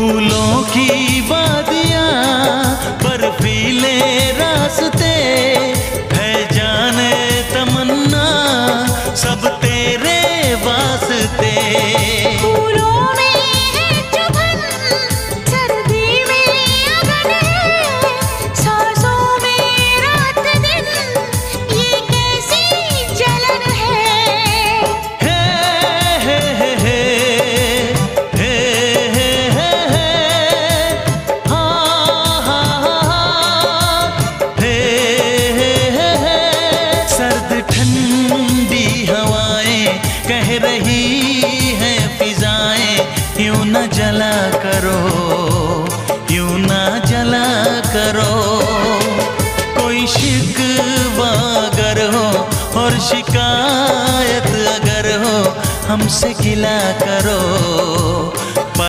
फूलों की वादियाँ, बर्फीले रास्ते, है जाने तमन्ना सब तेरे वास्ते। फूलों में है चुभन, सर्दी में अगन है, सांसों में रात दिन, ये कैसी जलन है। हे हे हे हे हे हे हे, हाँ हाँ हाँ, हे हे हे। सर्द ठंडी हवाएं कह रही हैं फिजाएं, यूं न जला करो, यूं न जला करो। कोई शिकवा अगर हो और शिकायत अगर हो, हमसे गिला करो।